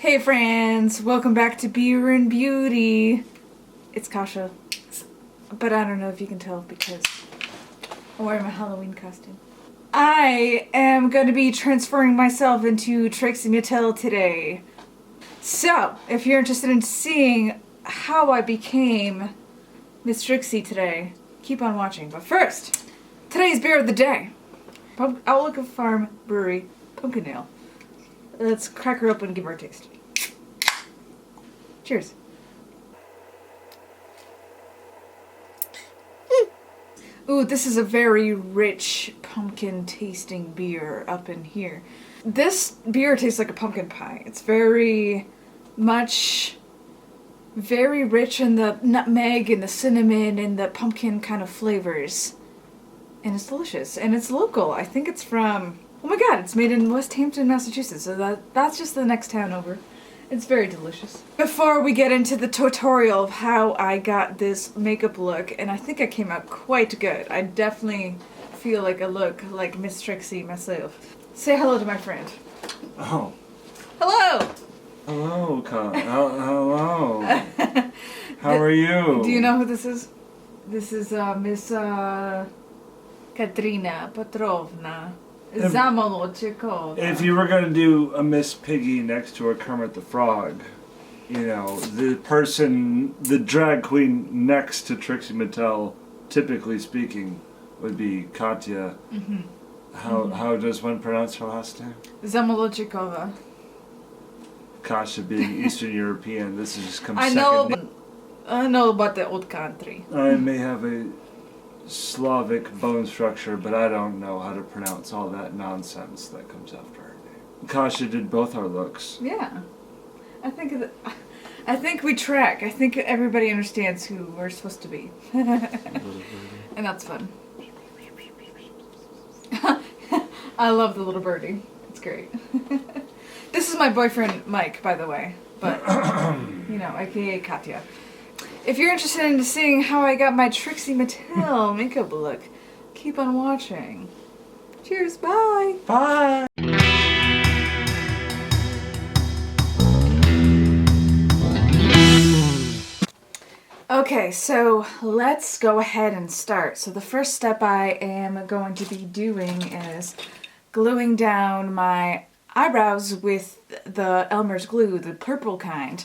Hey friends, welcome back to Beer and Beauty. It's Kasha, but I don't know if you can tell because I'm wearing my Halloween costume. I am going to be transferring myself into Trixie Mattel today. So, if you're interested in seeing how I became Miss Trixie today, keep on watching. But first, today's beer of the day. Outlook Farm Brewery Pumpkin Ale. Let's crack her open and give her a taste. Cheers. Ooh, this is a very rich pumpkin tasting beer up in here. This beer tastes like a pumpkin pie. It's very rich in the nutmeg and the cinnamon and the pumpkin kind of flavors. And it's delicious. And it's local. I think it's from, oh my god, it's made in West Hampton, Massachusetts. So that's just the next town over. It's very delicious. Before we get into the tutorial of how I got this makeup look, and I think I came out quite good. I definitely feel like I look like Miss Trixie myself. Say hello to my friend. Oh. Hello! Hello, hello. How are you? Do you know who this is? This is Miss Katrina Petrovna. If you were going to do a Miss Piggy next to a Kermit the Frog, you know, the drag queen next to Trixie Mattel, typically speaking, would be Katya. Mm-hmm. How does one pronounce her last name? Zamolodchikova. Kasha being Eastern European, this has just come second. I know about the old country. I may have a Slavic bone structure, but I don't know how to pronounce all that nonsense that comes after her name. Kasha did both our looks. Yeah. I think we track. I think everybody understands who we're supposed to be. And that's fun. I love the little birdie. It's great. This is my boyfriend, Mike, by the way. But, you know, aka Katya. If you're interested in seeing how I got my Trixie Mattel makeup look, keep on watching. Cheers, bye! Bye! Okay, so let's go ahead and start. So the first step I am going to be doing is gluing down my eyebrows with the Elmer's glue, the purple kind.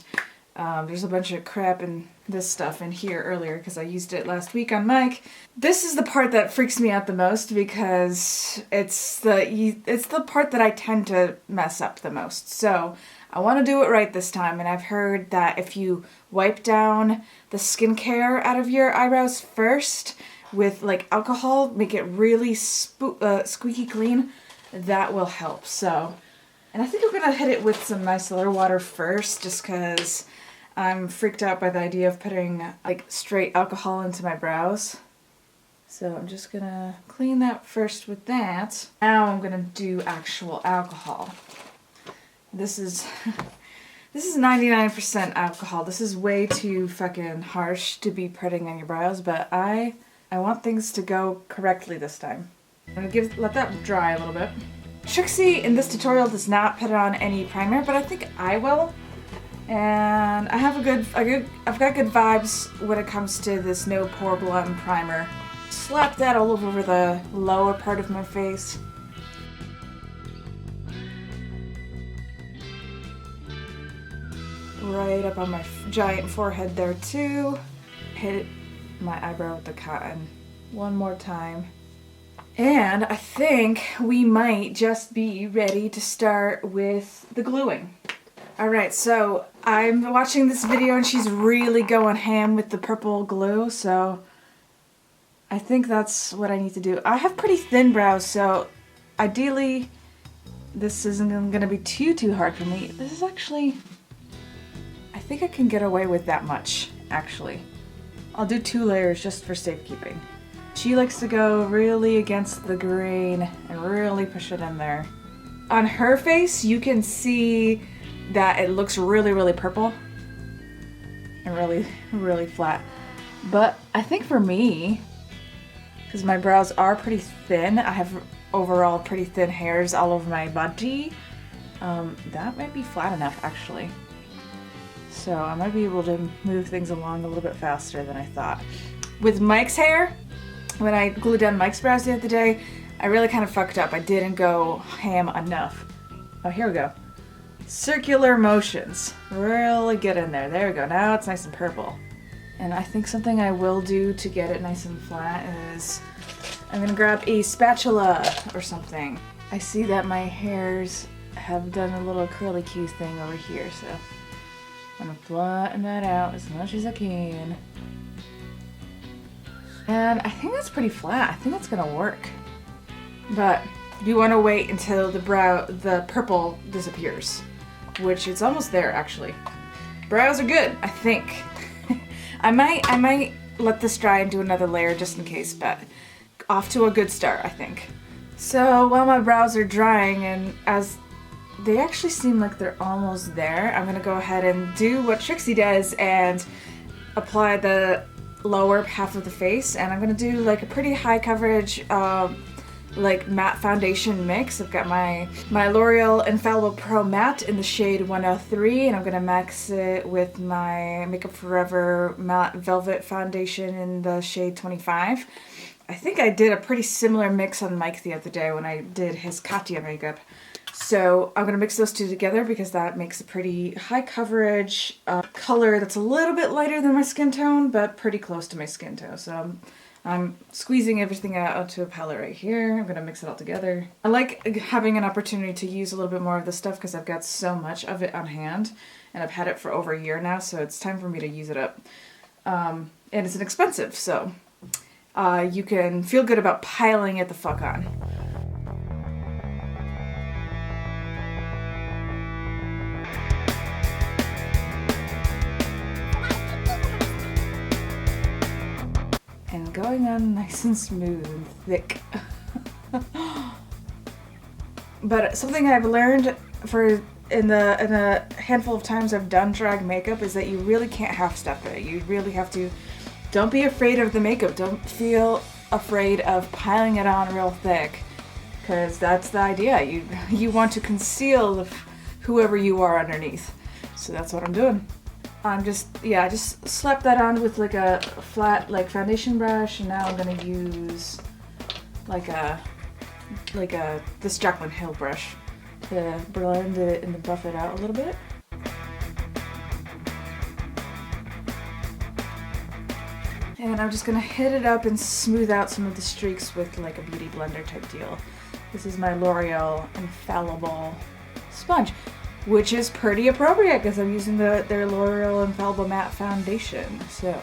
There's a bunch of crap and this stuff in here earlier because I used it last week on Mike. This is the part that freaks me out the most because it's the part that I tend to mess up the most. So I want to do it right this time, and I've heard that if you wipe down the skincare out of your eyebrows first with like alcohol, make it really squeaky clean, that will help. So, and I think I'm gonna hit it with some micellar water first just because I'm freaked out by the idea of putting like straight alcohol into my brows. So I'm just gonna clean that first with that. Now I'm gonna do actual alcohol. This is 99% alcohol. This is way too fucking harsh to be putting on your brows, but I want things to go correctly this time. I'm gonna let that dry a little bit. Trixie in this tutorial does not put on any primer, but I think I will. And I have I've got good vibes when it comes to this No Pore Blem primer. Slap that all over the lower part of my face. Right up on my giant forehead there too. Hit my eyebrow with the cotton one more time. And I think we might just be ready to start with the gluing. Alright, so I'm watching this video and she's really going ham with the purple glue, so I think that's what I need to do. I have pretty thin brows, so ideally this isn't going to be too hard for me. This is actually, I think I can get away with that much, actually. I'll do 2 layers just for safekeeping. She likes to go really against the grain and really push it in there. On her face, you can see that it looks really purple and really flat. But I think for me, because my brows are pretty thin, I have overall pretty thin hairs all over my body, That might be flat enough actually. So I might be able to move things along a little bit faster than I thought. With Mike's hair, when I glued down Mike's brows the other day, I really kind of fucked up. I didn't go ham enough. Oh, here we go. Circular motions. Really get in there. There we go. Now it's nice and purple. And I think something I will do to get it nice and flat is I'm gonna grab a spatula or something. I see that my hairs have done a little curly Q thing over here, so I'm gonna flatten that out as much as I can. And I think that's pretty flat. I think that's gonna work. But you wanna wait until the purple disappears, which is almost there actually. Brows are good, I think. I might let this dry and do another layer just in case, but off to a good start, I think. So while my brows are drying and as they actually seem like they're almost there, I'm gonna go ahead and do what Trixie does and apply the lower half of the face, and I'm gonna do like a pretty high coverage like matte foundation mix. I've got my L'Oreal Infallible Pro Matte in the shade 103, and I'm gonna mix it with my Makeup Forever Matte Velvet Foundation in the shade 25. I think I did a pretty similar mix on Mike the other day when I did his Katya makeup. So I'm gonna mix those two together because that makes a pretty high coverage color that's a little bit lighter than my skin tone, but pretty close to my skin tone. So I'm squeezing everything out onto a palette right here. I'm gonna mix it all together. I like having an opportunity to use a little bit more of this stuff because I've got so much of it on hand and I've had it for over a year now, so it's time for me to use it up. And it's inexpensive, so you can feel good about piling it the fuck on. And going on nice and smooth and thick. But something I've learned in the handful of times I've done drag makeup is that you really can't half step it. You really have to. Don't be afraid of the makeup. Don't feel afraid of piling it on real thick, because that's the idea. You want to conceal whoever you are underneath. So that's what I'm doing. I just slapped that on with like a flat foundation brush, and now I'm gonna use this Jaclyn Hill brush to blend it and buff it out a little bit. And I'm just gonna hit it up and smooth out some of the streaks with like a beauty blender type deal. This is my L'Oreal Infallible sponge, which is pretty appropriate because I'm using their L'Oreal Infallible Matte Foundation. So.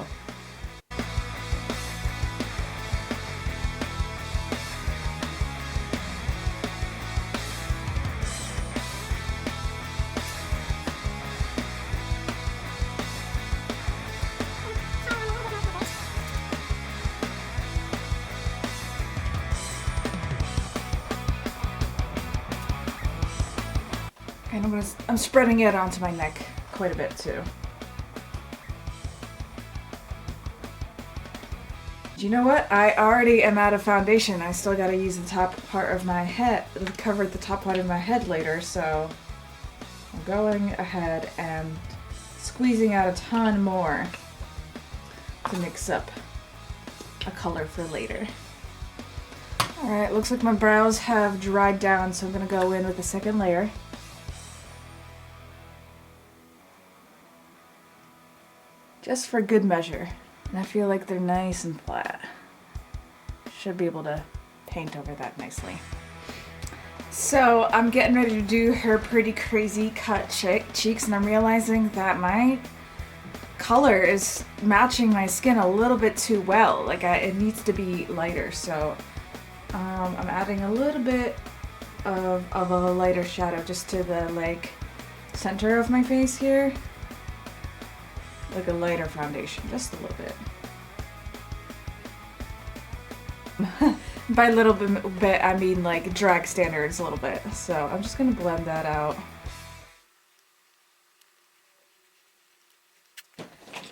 And I'm spreading it onto my neck quite a bit too. Do you know what? I already am out of foundation. I still gotta use the top part of my head, cover the top part of my head later, so I'm going ahead and squeezing out a ton more to mix up a color for later. Alright, looks like my brows have dried down, so I'm gonna go in with a second layer. Just for good measure. And I feel like they're nice and flat. Should be able to paint over that nicely. So I'm getting ready to do her pretty crazy cut cheeks, and I'm realizing that my color is matching my skin a little bit too well. It needs to be lighter, so I'm adding a little bit of a lighter shadow just to the center of my face here. Like a lighter foundation, just a little bit. By little bit, I mean like drag standards a little bit. So I'm just gonna blend that out.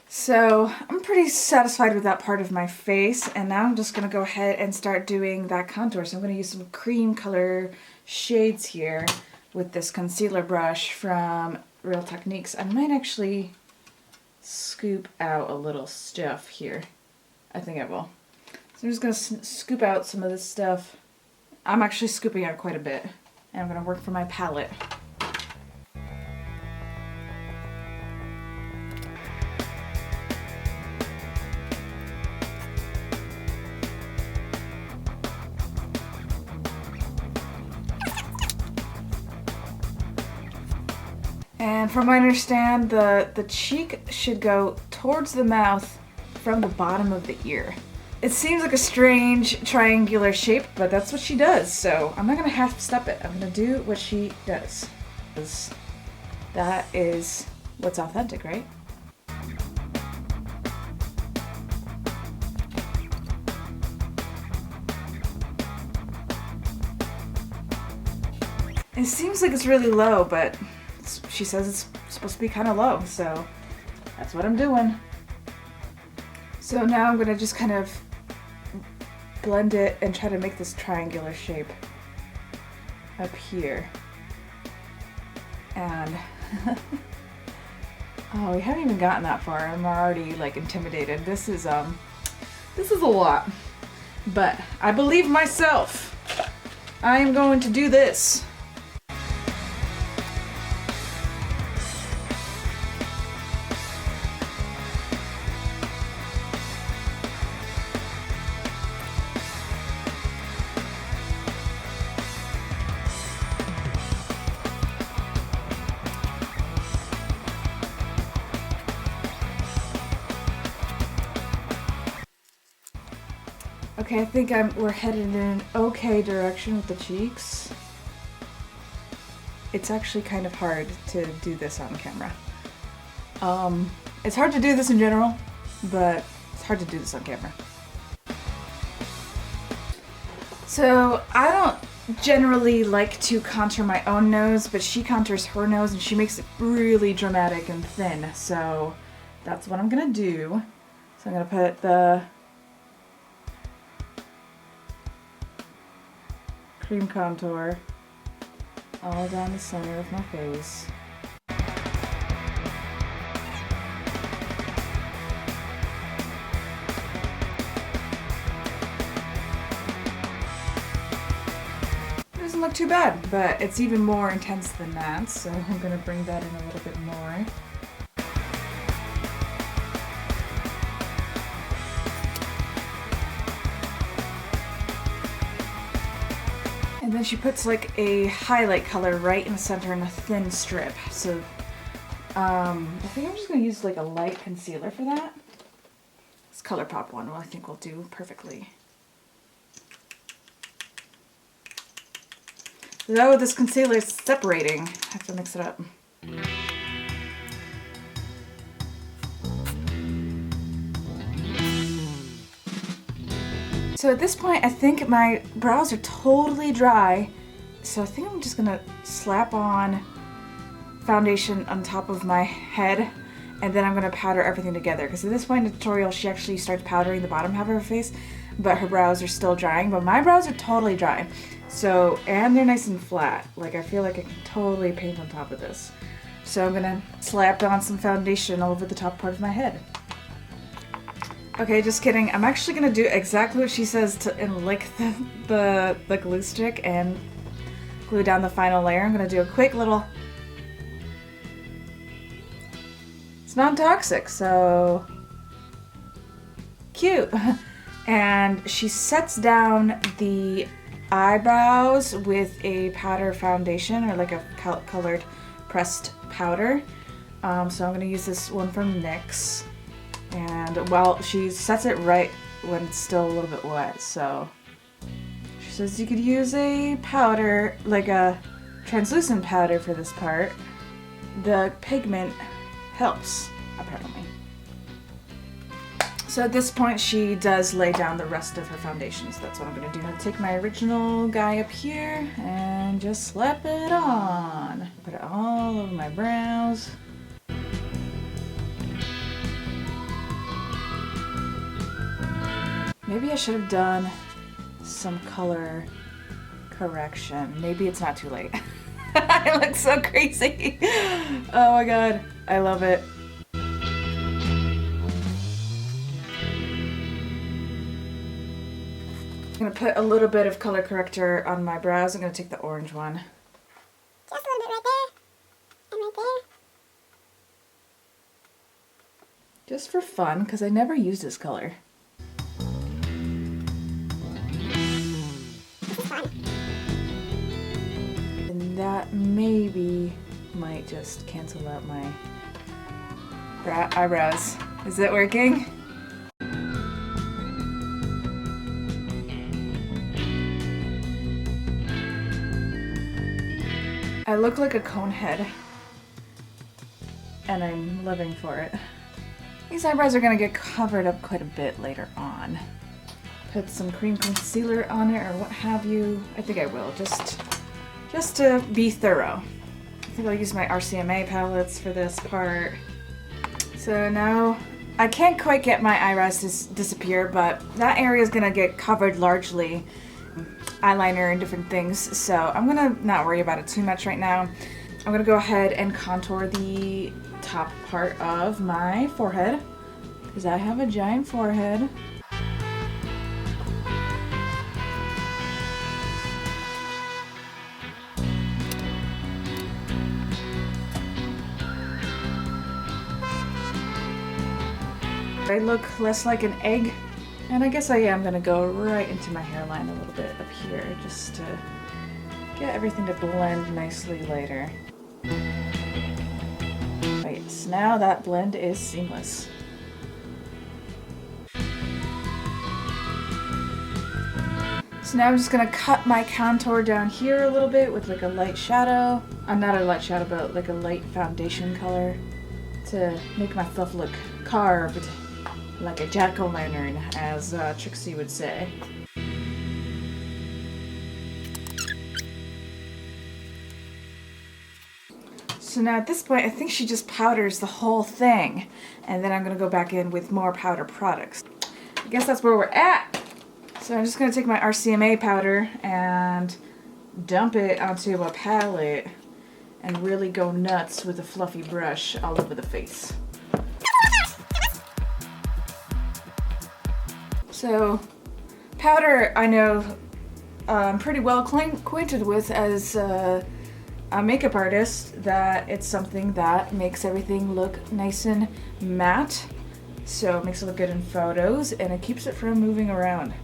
So I'm pretty satisfied with that part of my face, and now I'm just gonna go ahead and start doing that contour. So I'm gonna use some cream color shades here with this concealer brush from Real Techniques. I might actually scoop out a little stuff here. I think I will. So I'm just going to scoop out some of this stuff. I'm actually scooping out quite a bit. And I'm going to work for my palette. And from what I understand, the cheek should go towards the mouth from the bottom of the ear. It seems like a strange triangular shape, but that's what she does. So I'm not gonna half step it. I'm gonna do what she does. 'Cause that is what's authentic, right? It seems like it's really low, but she says it's supposed to be kind of low, so that's what I'm doing. So now I'm gonna just kind of blend it and try to make this triangular shape up here. And oh, we haven't even gotten that far. I'm already like intimidated. This is a lot, but I believe myself. I am going to do this. Okay, I think we're headed in an okay direction with the cheeks. It's actually kind of hard to do this on camera. It's hard to do this in general, but it's hard to do this on camera. So I don't generally like to contour my own nose, but she contours her nose and she makes it really dramatic and thin. So that's what I'm gonna do. So I'm gonna put the cream contour all down the center of my face. It doesn't look too bad, but it's even more intense than that, so I'm going to bring that in a little bit more. And then she puts like a highlight color right in the center in a thin strip. So I think I'm just going to use like a light concealer for that. This ColourPop one, I think will do perfectly. Though this concealer is separating, I have to mix it up. So at this point, I think my brows are totally dry. So I think I'm just gonna slap on foundation on top of my head, and then I'm gonna powder everything together. Because at this point in the tutorial, she actually starts powdering the bottom half of her face, but her brows are still drying. But my brows are totally dry. So, and they're nice and flat. Like, I feel like I can totally paint on top of this. So I'm gonna slap on some foundation all over the top part of my head. Okay, just kidding. I'm actually gonna do exactly what she says and lick the glue stick and glue down the final layer. I'm gonna do a quick little... It's non-toxic, so... Cute! And she sets down the eyebrows with a powder foundation, or like a colored pressed powder. So I'm gonna use this one from NYX. And well, she sets it right when it's still a little bit wet, so she says you could use a powder, like a translucent powder for this part. The pigment helps, apparently. So at this point, she does lay down the rest of her foundation, so that's what I'm going to do. I'm going to take my original guy up here and just slap it on. Put it all over my brows. Maybe I should have done some color correction. Maybe it's not too late. I look so crazy. Oh my god, I love it. I'm gonna put a little bit of color corrector on my brows. I'm gonna take the orange one. Just a little bit right there. And right there. Just for fun, because I never use this color. This is fun. And that maybe might just cancel out my eyebrows. Is it working? I look like a cone head, and I'm living for it. These eyebrows are gonna get covered up quite a bit later on. Put some cream concealer on it or what have you. I think I will, just to be thorough. I think I'll use my RCMA palettes for this part. So now, I can't quite get my eyebrows to disappear, but that area is gonna get covered largely. Eyeliner and different things, so I'm gonna not worry about it too much right now. I'm gonna go ahead and contour the top part of my forehead, because I have a giant forehead. I look less like an egg. And I guess I am going to go right into my hairline a little bit up here, just to get everything to blend nicely later. Right, so now that blend is seamless. So now I'm just going to cut my contour down here a little bit with like a light shadow. Not a light shadow, but like a light foundation color to make myself look carved. Like a jack-o'-lantern, as Trixie would say. So now at this point, I think she just powders the whole thing. And then I'm gonna go back in with more powder products. I guess that's where we're at. So I'm just gonna take my RCMA powder and dump it onto a palette and really go nuts with a fluffy brush all over the face. So, powder I know I'm pretty well acquainted with as a makeup artist, that it's something that makes everything look nice and matte. So it makes it look good in photos and it keeps it from moving around.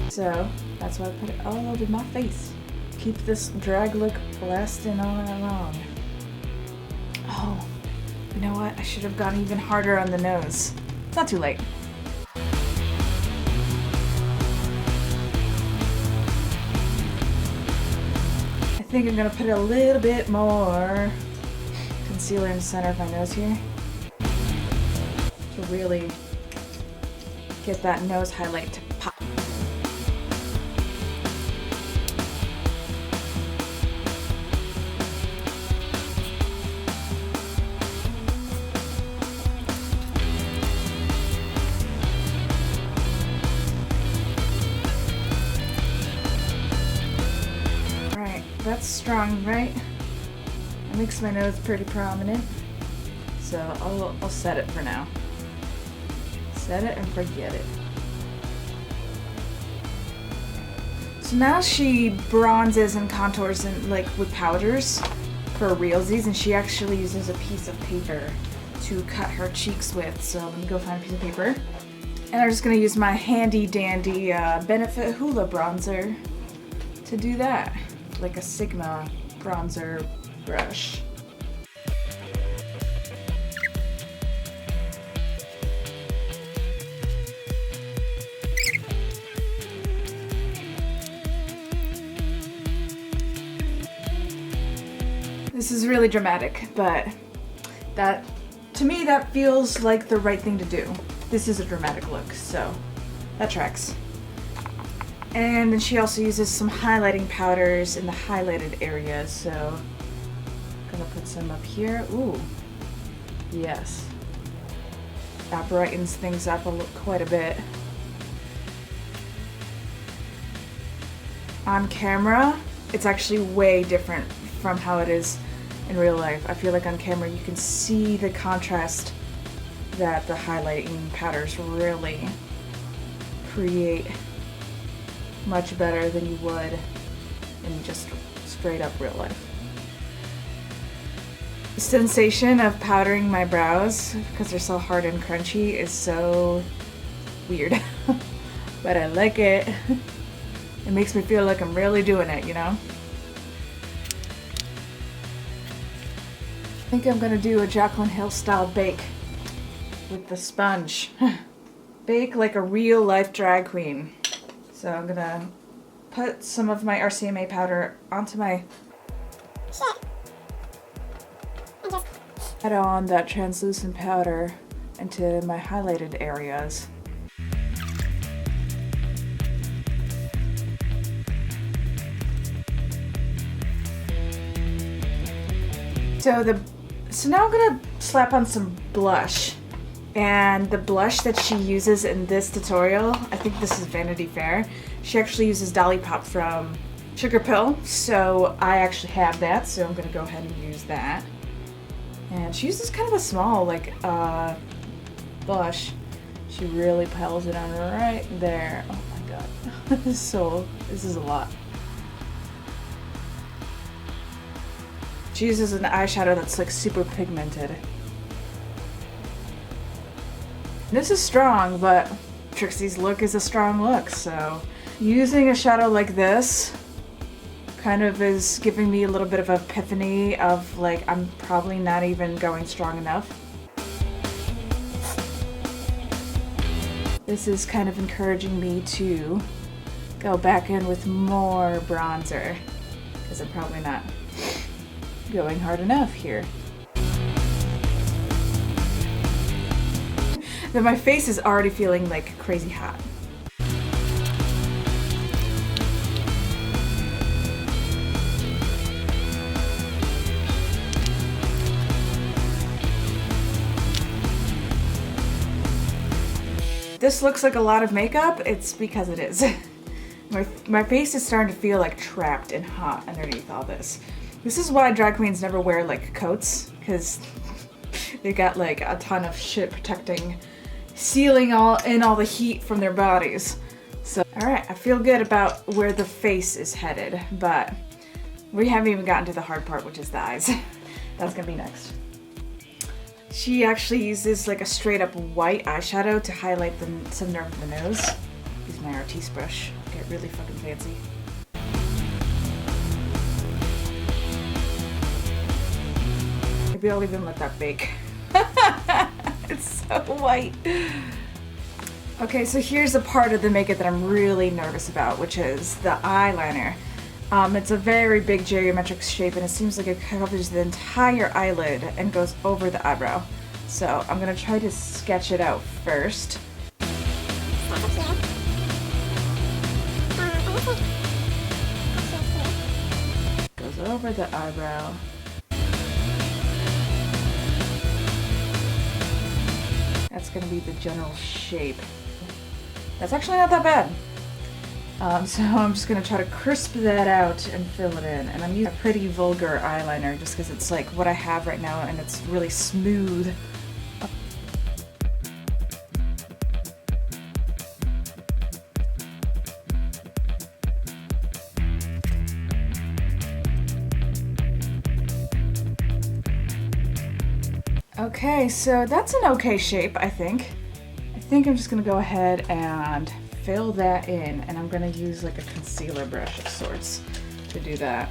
So that's why I put it all over my face. Keep this drag look lasting all along. Oh. You know what? I should have gone even harder on the nose. It's not too late. I think I'm gonna put a little bit more concealer in the center of my nose here to really get that nose highlight to pop. That's strong, right? It makes my nose pretty prominent. So I'll set it for now. Set it and forget it. So now she bronzes and contours and like with powders for realsies, and she actually uses a piece of paper to cut her cheeks with. So I'm gonna go find a piece of paper. And I'm just gonna use my handy dandy Benefit Hoola bronzer to do that. Like a Sigma bronzer brush. This is really dramatic, but that, to me, that feels like the right thing to do. This is a dramatic look, so that tracks. And then she also uses some highlighting powders in the highlighted areas, so I'm gonna put some up here. Ooh, yes. That brightens things up quite a bit. on camera, it's actually way different from how it is in real life. I feel like on camera you can see the contrast that the highlighting powders really create much better than you would in just straight up real life. The sensation of powdering my brows, because they're so hard and crunchy, is so weird. But I like it. It makes me feel like I'm really doing it, you know? I think I'm gonna do a Jaclyn Hill style bake with the sponge. Bake like a real life drag queen. So I'm gonna put some of my RCMA powder onto my add on that translucent powder into my highlighted areas. So now I'm gonna slap on some blush. And the blush that she uses in this tutorial, I think this is Vanity Fair. She actually uses Dolly Pop from Sugar Pill. So I actually have that, so I'm gonna go ahead and use that. And she uses kind of a small, like, blush. She really piles it on right there. Oh my god. This is a lot. She uses an eyeshadow that's like super pigmented. This is strong, but Trixie's look is a strong look, so using a shadow like this kind of is giving me a little bit of an epiphany of like I'm probably not even going strong enough. This is kind of encouraging me to go back in with more bronzer because I'm probably not going hard enough here. Then my face is already feeling like crazy hot. This looks like a lot of makeup. It's because it is. My face is starting to feel like trapped and hot underneath all this. This is why drag queens never wear like coats, because they got like a ton of shit protecting, sealing all the heat from their bodies. So, all right, I feel good about where the face is headed, but we haven't even gotten to the hard part, which is the eyes. That's gonna be next. She actually uses like a straight up white eyeshadow to highlight the center of the nose. Use my Artiste brush, get really fucking fancy. Maybe I'll even let that bake. It's so white. Okay, so here's a part of the makeup that I'm really nervous about, which is the eyeliner. It's a very big geometric shape and it seems like it covers the entire eyelid and goes over the eyebrow. So I'm gonna try to sketch it out first. Goes over the eyebrow. That's gonna be the general shape. That's actually not that bad. So I'm just gonna try to crisp that out and fill it in. And I'm using a pretty vulgar eyeliner just because it's like what I have right now and it's really smooth. Okay, so that's an okay shape, I think. I think I'm just gonna go ahead and fill that in, and I'm gonna use like a concealer brush of sorts to do that.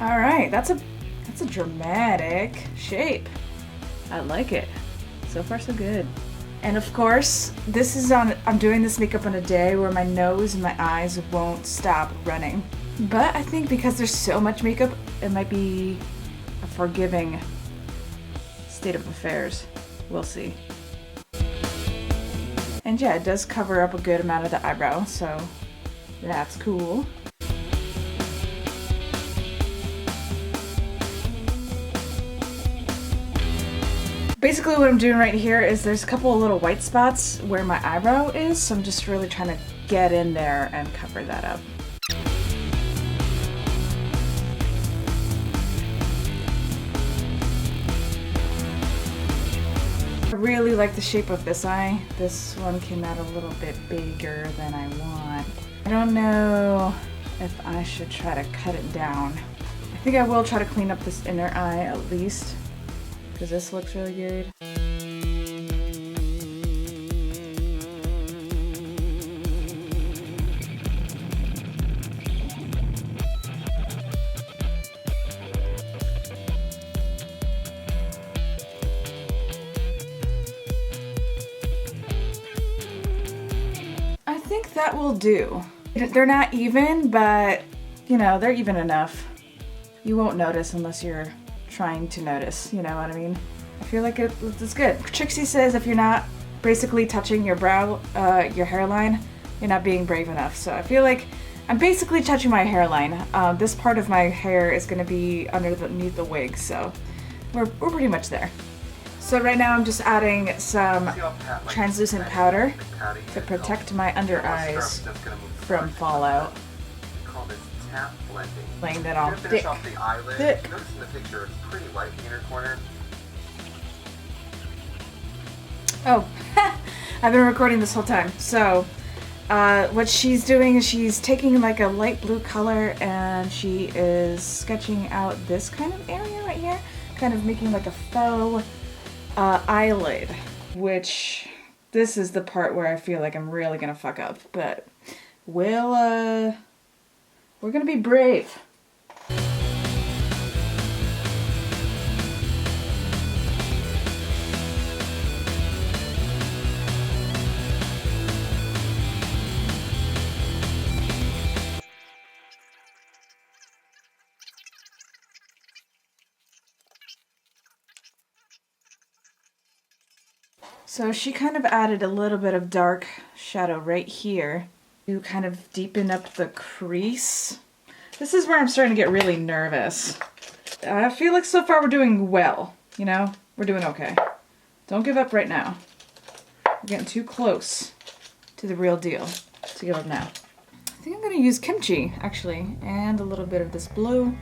All right, that's a dramatic shape. I like it. So far, so good. And of course, I'm doing this makeup on a day where my nose and my eyes won't stop running. But I think because there's so much makeup, it might be a forgiving state of affairs. We'll see. And yeah, it does cover up a good amount of the eyebrow, so that's cool. Basically what I'm doing right here is there's a couple of little white spots where my eyebrow is, so I'm just really trying to get in there and cover that up. I really like the shape of this eye. This one came out a little bit bigger than I want. I don't know if I should try to cut it down. I think I will try to clean up this inner eye at least, because this looks really good. I think that will do. They're not even, but you know, they're even enough. You won't notice unless you're trying to notice, you know what I mean? I feel like it's good. Trixie says if you're not basically touching your brow, your hairline, you're not being brave enough. So I feel like I'm basically touching my hairline. This part of my hair is gonna be underneath the wig, so we're pretty much there. So right now I'm just adding some translucent powder to protect my under eyes from fallout. Laying that on thick. Thick. Notice in the picture it's pretty white in the inner corner. Oh, I've been recording this whole time. So what she's doing is she's taking like a light blue color and she is sketching out this kind of area right here, kind of making like a faux eyelid, which this is the part where I feel like I'm really gonna fuck up, but we're gonna be brave. So she kind of added a little bit of dark shadow right here to kind of deepen up the crease. This is where I'm starting to get really nervous. I feel like so far we're doing well, you know? We're doing okay. Don't give up right now. We're getting too close to the real deal to give up now. I think I'm gonna use kimchi, actually, and a little bit of this blue.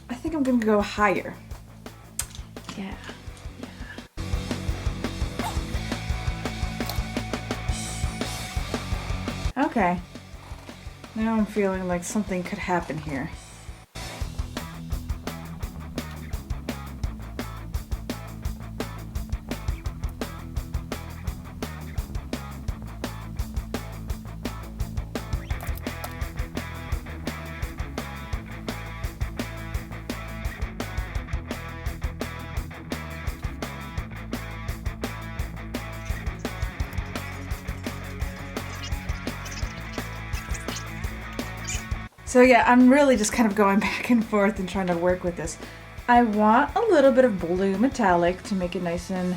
I think I'm gonna go higher. Yeah. Okay. Now I'm feeling like something could happen here. So yeah, I'm really just kind of going back and forth and trying to work with this. I want a little bit of blue metallic to make it nice and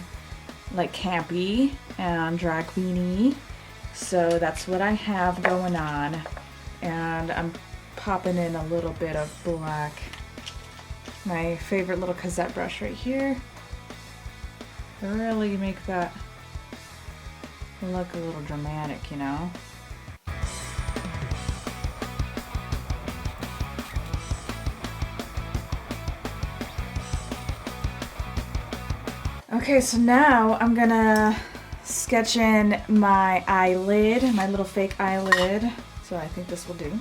like campy and drag queeny. So that's what I have going on. And I'm popping in a little bit of black. My favorite little cassette brush right here. Really make that look a little dramatic, you know? Okay, so now I'm gonna sketch in my eyelid, my little fake eyelid. So I think this will do.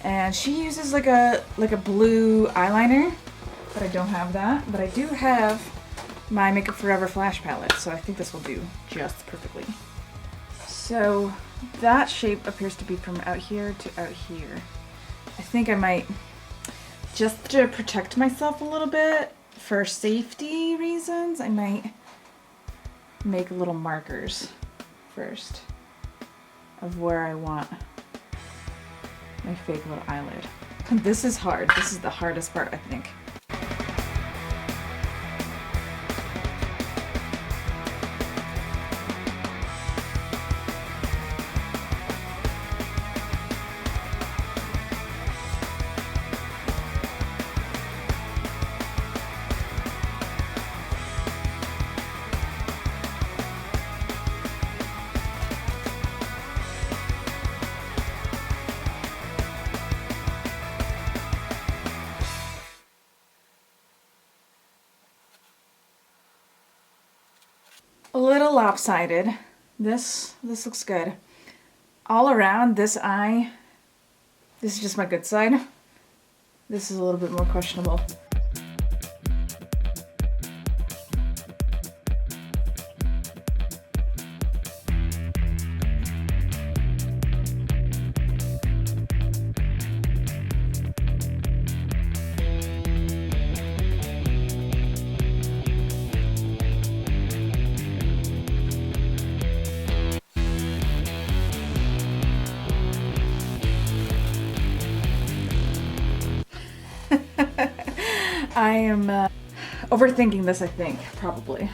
And she uses like a blue eyeliner, but I don't have that. But I do have my Makeup Forever Flash palette, so I think this will do just perfectly. So that shape appears to be from out here to out here. I think I might, just to protect myself a little bit, for safety reasons, I might make little markers first of where I want my fake little eyelid. This is hard. This is the hardest part, I think. a little lopsided. This looks good. All around this eye, this is just my good side. This is a little bit more questionable. I am overthinking this, I think, probably.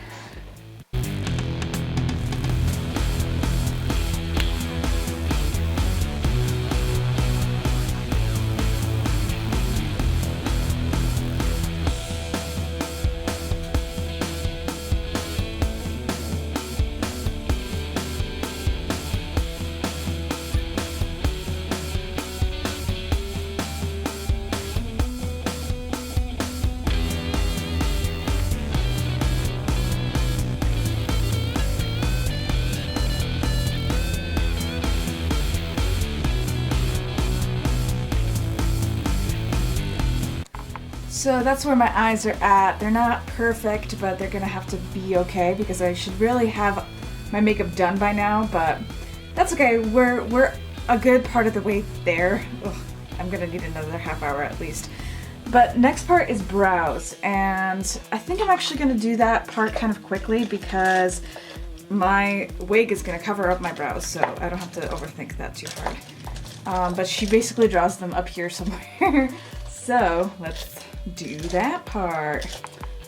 So that's where my eyes are at. They're not perfect, but they're gonna have to be okay because I should really have my makeup done by now, but that's okay. We're a good part of the way there. Ugh, I'm gonna need another half hour at least. But next part is brows, and I think I'm actually gonna do that part kind of quickly because my wig is gonna cover up my brows, so I don't have to overthink that too hard. But she basically draws them up here somewhere. So let's do that part.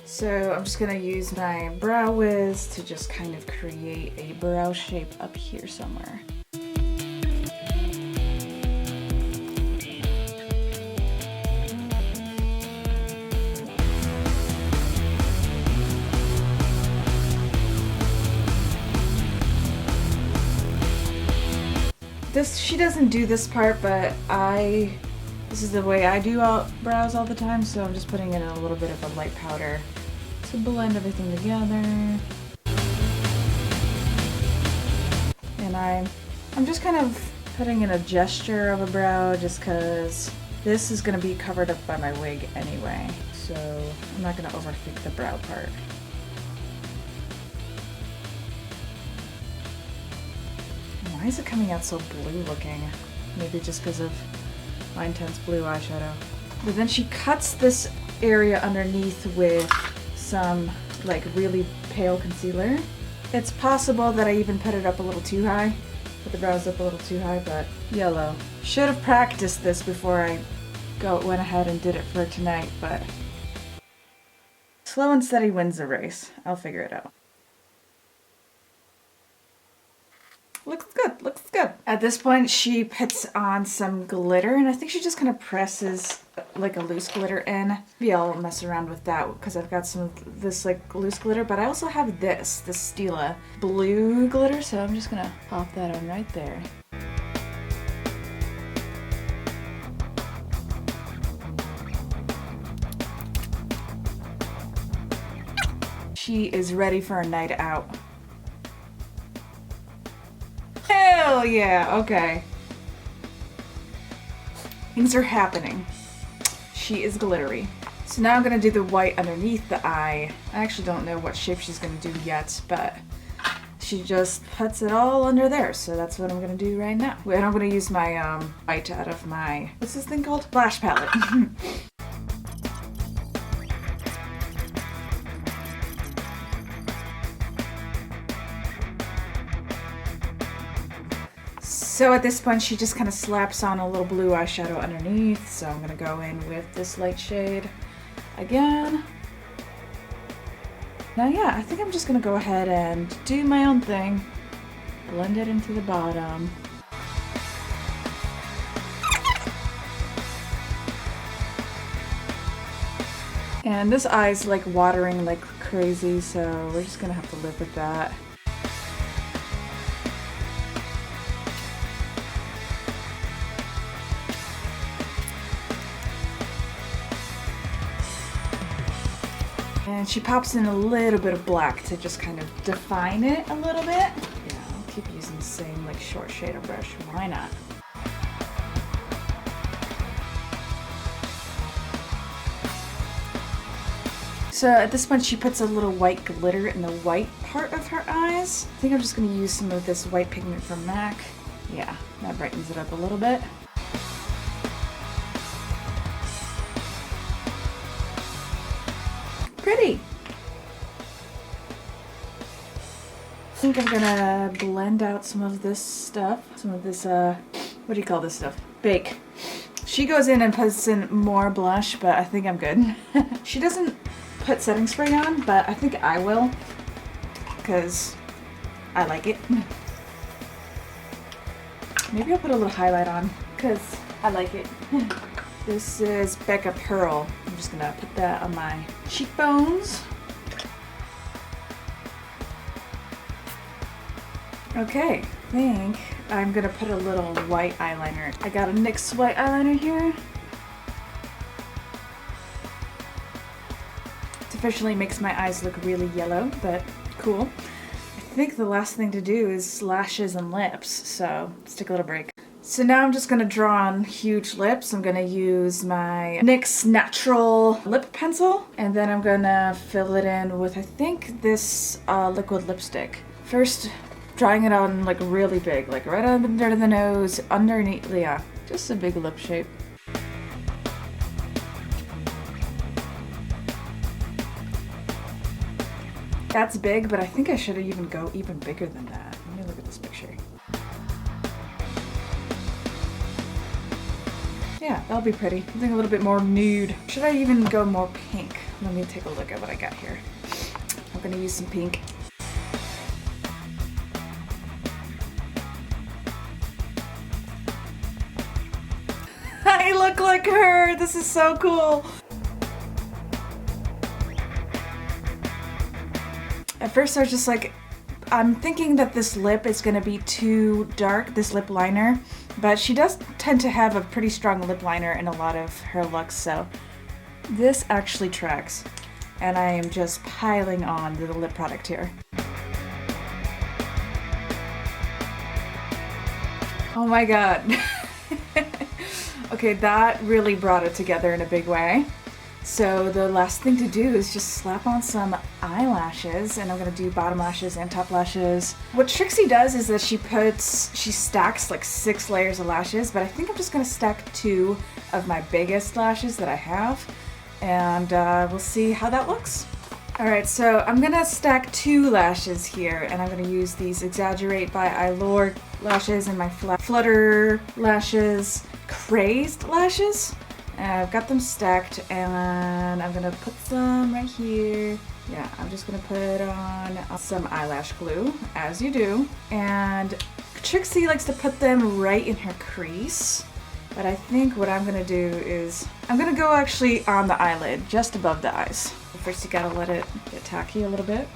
So I'm just gonna use my brow wiz to just kind of create a brow shape up here somewhere. She doesn't do this part, but this is the way I do brows all the time, so I'm just putting in a little bit of a light powder to blend everything together. And I'm just kind of putting in a gesture of a brow just because this is going to be covered up by my wig anyway, so I'm not going to overthink the brow part. Why is it coming out so blue looking? Maybe just because of my intense blue eyeshadow. But then she cuts this area underneath with some like really pale concealer. It's possible that I even put it up a little too high. Put the brows up a little too high, but yellow. Should have practiced this before I went ahead and did it for tonight, but slow and steady wins the race. I'll figure it out. Looks good, looks good. At this point, she puts on some glitter, and I think she just kind of presses like a loose glitter in. Maybe I'll mess around with that because I've got some of this like loose glitter, but I also have this Stila blue glitter, so I'm just gonna pop that on right there. She is ready for a night out. Hell yeah, okay. Things are happening. She is glittery. So now I'm gonna do the white underneath the eye. I actually don't know what shape she's gonna do yet, but she just puts it all under there. So that's what I'm gonna do right now. And I'm gonna use my white out of my, what's this thing called? Lash palette. So at this point, she just kind of slaps on a little blue eyeshadow underneath. So I'm gonna go in with this light shade again. Now, yeah, I think I'm just gonna go ahead and do my own thing. Blend it into the bottom. And this eye's like watering like crazy, so we're just gonna have to live with that. And she pops in a little bit of black to just kind of define it a little bit. Yeah, I'll keep using the same like short shader brush. Why not? So at this point she puts a little white glitter in the white part of her eyes. I think I'm just going to use some of this white pigment from MAC. Yeah, that brightens it up a little bit. Pretty! I think I'm gonna blend out some of this stuff. Some of this, what do you call this stuff? Bake. She goes in and puts in more blush, but I think I'm good. She doesn't put setting spray on, but I think I will, because I like it. Maybe I'll put a little highlight on, because I like it. This is Becca Pearl. I'm just gonna put that on my cheekbones. Okay, I think I'm gonna put a little white eyeliner. I got a NYX white eyeliner here. It officially makes my eyes look really yellow, but cool. I think the last thing to do is lashes and lips, so let's take a little break. So now I'm just gonna draw on huge lips. I'm gonna use my NYX Natural Lip Pencil, and then I'm gonna fill it in with, I think, this liquid lipstick. First, drawing it on like really big, like right under the nose, underneath, yeah, just a big lip shape. That's big, but I think I should even go even bigger than that. Let me look at this picture. Yeah, that'll be pretty. Something a little bit more nude. Should I even go more pink? Let me take a look at what I got here. I'm gonna use some pink. I look like her! This is so cool! At first I was just like, I'm thinking that this lip is gonna be too dark, this lip liner, but she does tend to have a pretty strong lip liner in a lot of her looks, so this actually tracks. And I am just piling on the lip product here. Oh my god. Okay, that really brought it together in a big way. So the last thing to do is just slap on some eyelashes, and I'm gonna do bottom lashes and top lashes. What Trixie does is that she stacks like 6 layers of lashes, but I think I'm just gonna stack 2 of my biggest lashes that I have, and we'll see how that looks. Alright, so I'm gonna stack 2 lashes here, and I'm gonna use these Exaggerate by Eylure lashes and my Flutter lashes, Crazed lashes. I've got them stacked, and I'm gonna put some right here. Yeah, I'm just gonna put on some eyelash glue, as you do. And Trixie likes to put them right in her crease. But I think what I'm gonna do is, I'm gonna go actually on the eyelid, just above the eyes. First you gotta let it get tacky a little bit.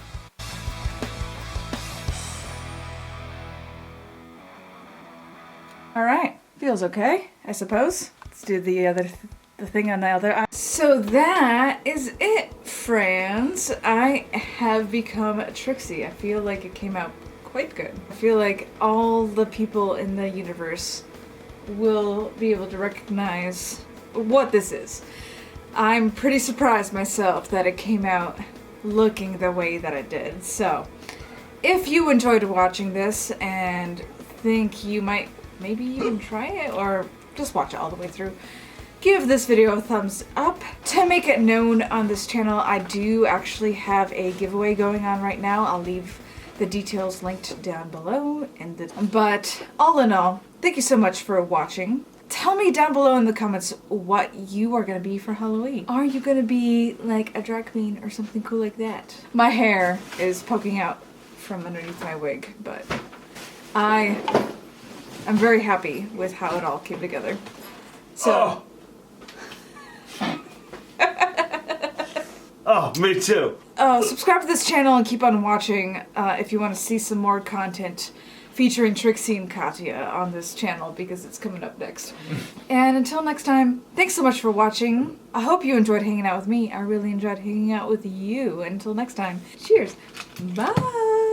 Alright, feels okay, I suppose. Let's do the thing on the other eye. So that is it, friends. I have become Trixie. I feel like it came out quite good. I feel like all the people in the universe will be able to recognize what this is. I'm pretty surprised myself that it came out looking the way that it did. So, if you enjoyed watching this and think you might maybe even try it or just watch it all the way through, give this video a thumbs up. To make it known on this channel, I do actually have a giveaway going on right now. I'll leave the details linked down below. But all in all, thank you so much for watching. Tell me down below in the comments what you are going to be for Halloween. Are you going to be like a drag queen or something cool like that? My hair is poking out from underneath my wig, but I'm very happy with how it all came together. So. Oh, me too. Subscribe to this channel and keep on watching if you want to see some more content featuring Trixie and Katya on this channel because it's coming up next. And until next time, thanks so much for watching. I hope you enjoyed hanging out with me. I really enjoyed hanging out with you. Until next time, cheers. Bye.